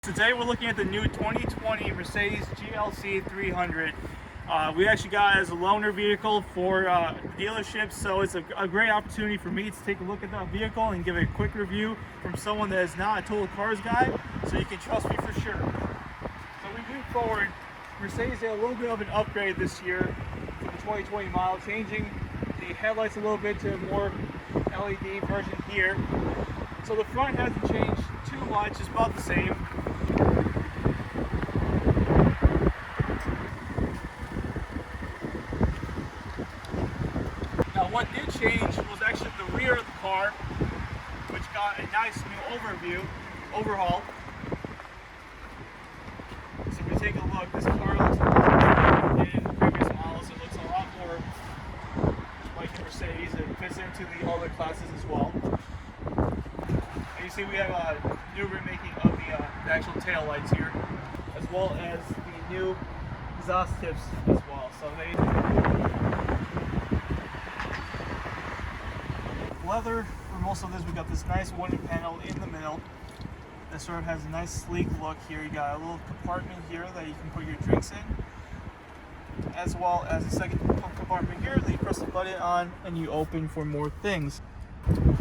Today we're looking at the new 2020 Mercedes GLC 300. We actually got it as a loaner vehicle for the dealership, so it's a great opportunity for me to take a look at that vehicle and give it a quick review from someone that is not a total cars guy, so you can trust me for sure. So we move forward. Mercedes did a little bit of an upgrade this year for the 2020 model, changing the headlights a little bit to a more LED version here. So the front hasn't changed too much, it's about the same. Now what did change was actually the rear of the car, which got a nice new overhaul. So if we take a look, this car looks a lot different in previous models. It looks a lot more like the Mercedes. It fits into the other classes as well. And you see we have a new remaking of the actual tail lights here, as well as the new exhaust tips as well. So leather for most of this. We got this nice wooden panel in the middle that sort of has a nice sleek look here. You got a little compartment here that you can put your drinks in, as well as a second compartment here that you press the button on and you open for more things.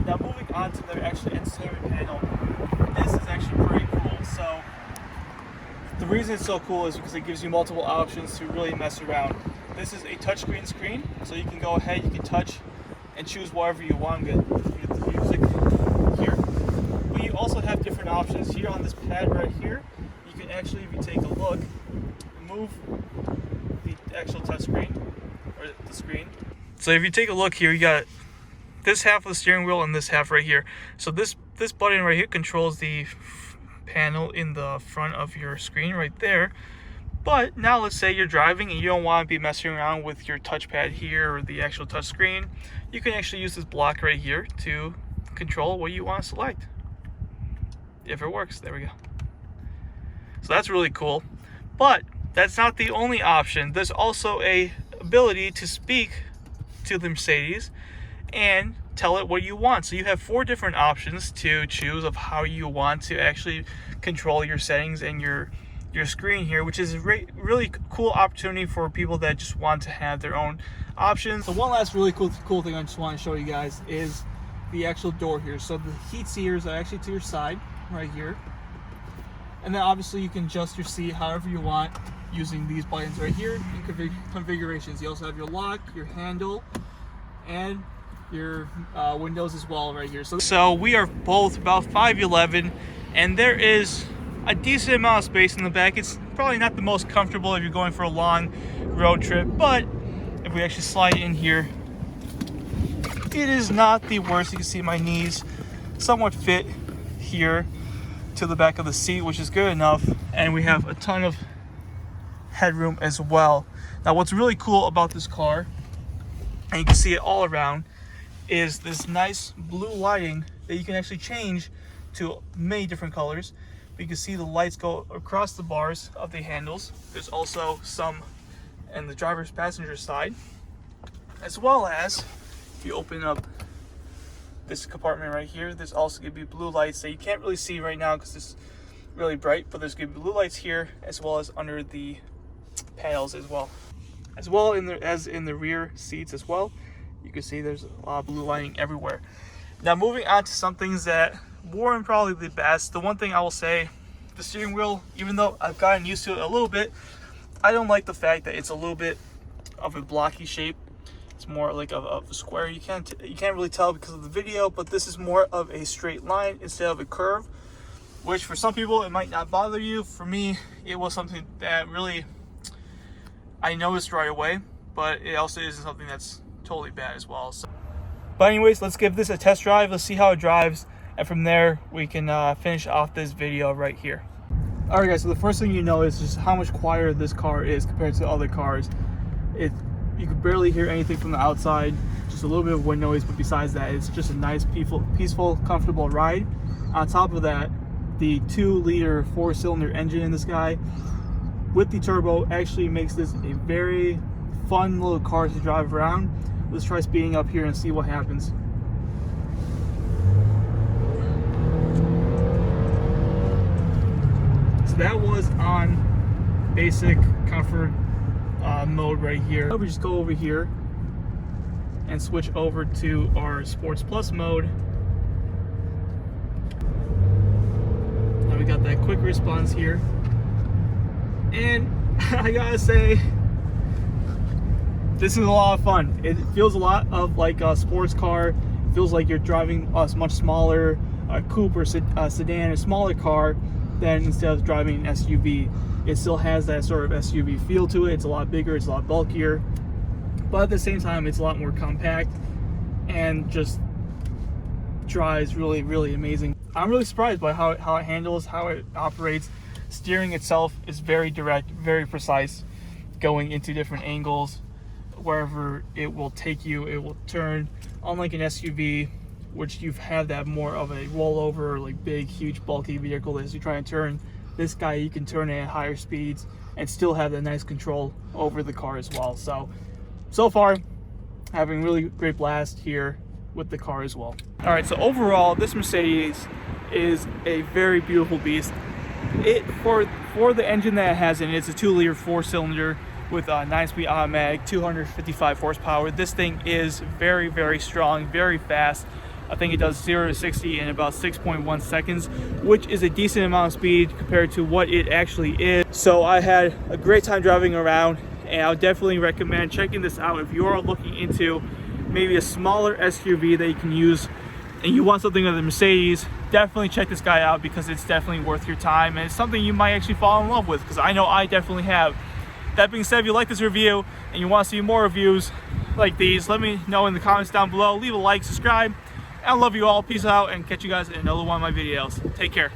Now moving on to the actual entertainment panel, this is actually pretty cool. So the reason it's so cool is because it gives you multiple options to really mess around. This is a touchscreen screen, so you can go ahead, you can touch and choose whatever you want. Get the music here. But you also have different options here on this pad right here. You can actually, if you take a look, move the actual touchscreen or the screen. So if you take a look here, you got this half of the steering wheel and this half right here. So this button right here controls the panel in the front of your screen right there. But now let's say you're driving and you don't want to be messing around with your touchpad here or the actual touch screen. You can actually use this block right here to control what you want to select. If it works, there we go. So that's really cool. But that's not the only option. There's also a ability to speak to the Mercedes and tell it what you want. So you have 4 different options to choose of how you want to actually control your settings and your screen here, which is a really cool opportunity for people that just want to have their own options. So one last really cool thing I just want to show you guys is the actual door here. So the heat seaters are actually to your side right here, and then obviously you can adjust your seat however you want using these buttons right here in configurations. You also have your lock, your handle, and your windows as well right here. So we are both about 5'11", and there is a decent amount of space in the back. It's probably not the most comfortable if you're going for a long road trip, but if we actually slide in here, it is not the worst. You can see my knees somewhat fit here to the back of the seat, which is good enough, and we have a ton of headroom as well. Now what's really cool about this car, and you can see it all around, is this nice blue lighting that you can actually change to many different colors. You can see the lights go across the bars of the handles. There's also some in the driver's passenger side, as well as if you open up this compartment right here, there's also going to be blue lights that you can't really see right now because it's really bright, but there's going to be blue lights here as well as under the panels as well as in the rear seats as well. You can see there's a lot of blue lighting everywhere. Now moving on to some things that weren't probably the best. The one thing I will say, the steering wheel, even though I've gotten used to it a little bit, I don't like the fact that it's a little bit of a blocky shape. It's more like of a square. You can't really tell because of the video, but this is more of a straight line instead of a curve, which for some people it might not bother you. For me, it was something that really I noticed right away, but it also isn't something that's totally bad as well. So, but anyways, let's give this a test drive. Let's see how it drives, and from there we can finish off this video right here. Alright guys, so the first thing you know is just how much quieter this car is compared to other cars. You can barely hear anything from the outside, just a little bit of wind noise, but besides that, it's just a nice, peaceful, comfortable ride. On top of that, the 2-liter 4-cylinder engine in this guy with the turbo actually makes this a very fun little car to drive around. Let's try speeding up here and see what happens. that was on basic comfort mode right here. We just go over here and switch over to our Sports Plus mode. Now we got that quick response here. And I gotta say, this is a lot of fun. It feels a lot of like a sports car. It feels like you're driving a much smaller coupe or sedan, a smaller car, than instead of driving an SUV. It still has that sort of SUV feel to it. It's a lot bigger, it's a lot bulkier, but at the same time, it's a lot more compact and just drives really, really amazing. I'm really surprised by how it handles, how it operates. Steering itself is very direct, very precise, going into different angles. Wherever it will take you, it will turn. Unlike an SUV, which you've had that more of a rollover, like big, huge, bulky vehicle as you try and turn, this guy you can turn it at higher speeds and still have that nice control over the car as well. So far, having really great blast here with the car as well. All right, so overall, this Mercedes is a very beautiful beast. For the engine that it has in it, it's a 2-liter 4-cylinder with a 9-speed automatic, 255 horsepower. This thing is very, very strong, very fast. I think it does 0 to 60 in about 6.1 seconds, which is a decent amount of speed compared to what it actually is. So I had a great time driving around, and I would definitely recommend checking this out if you're looking into maybe a smaller SUV that you can use and you want something of the Mercedes. Definitely check this guy out because it's definitely worth your time, and it's something you might actually fall in love with, because I know I definitely have. That being said, if you like this review and you want to see more reviews like these, let me know in the comments down below. Leave a like, subscribe, and I love you all. Peace out, and catch you guys in another one of my videos. Take care.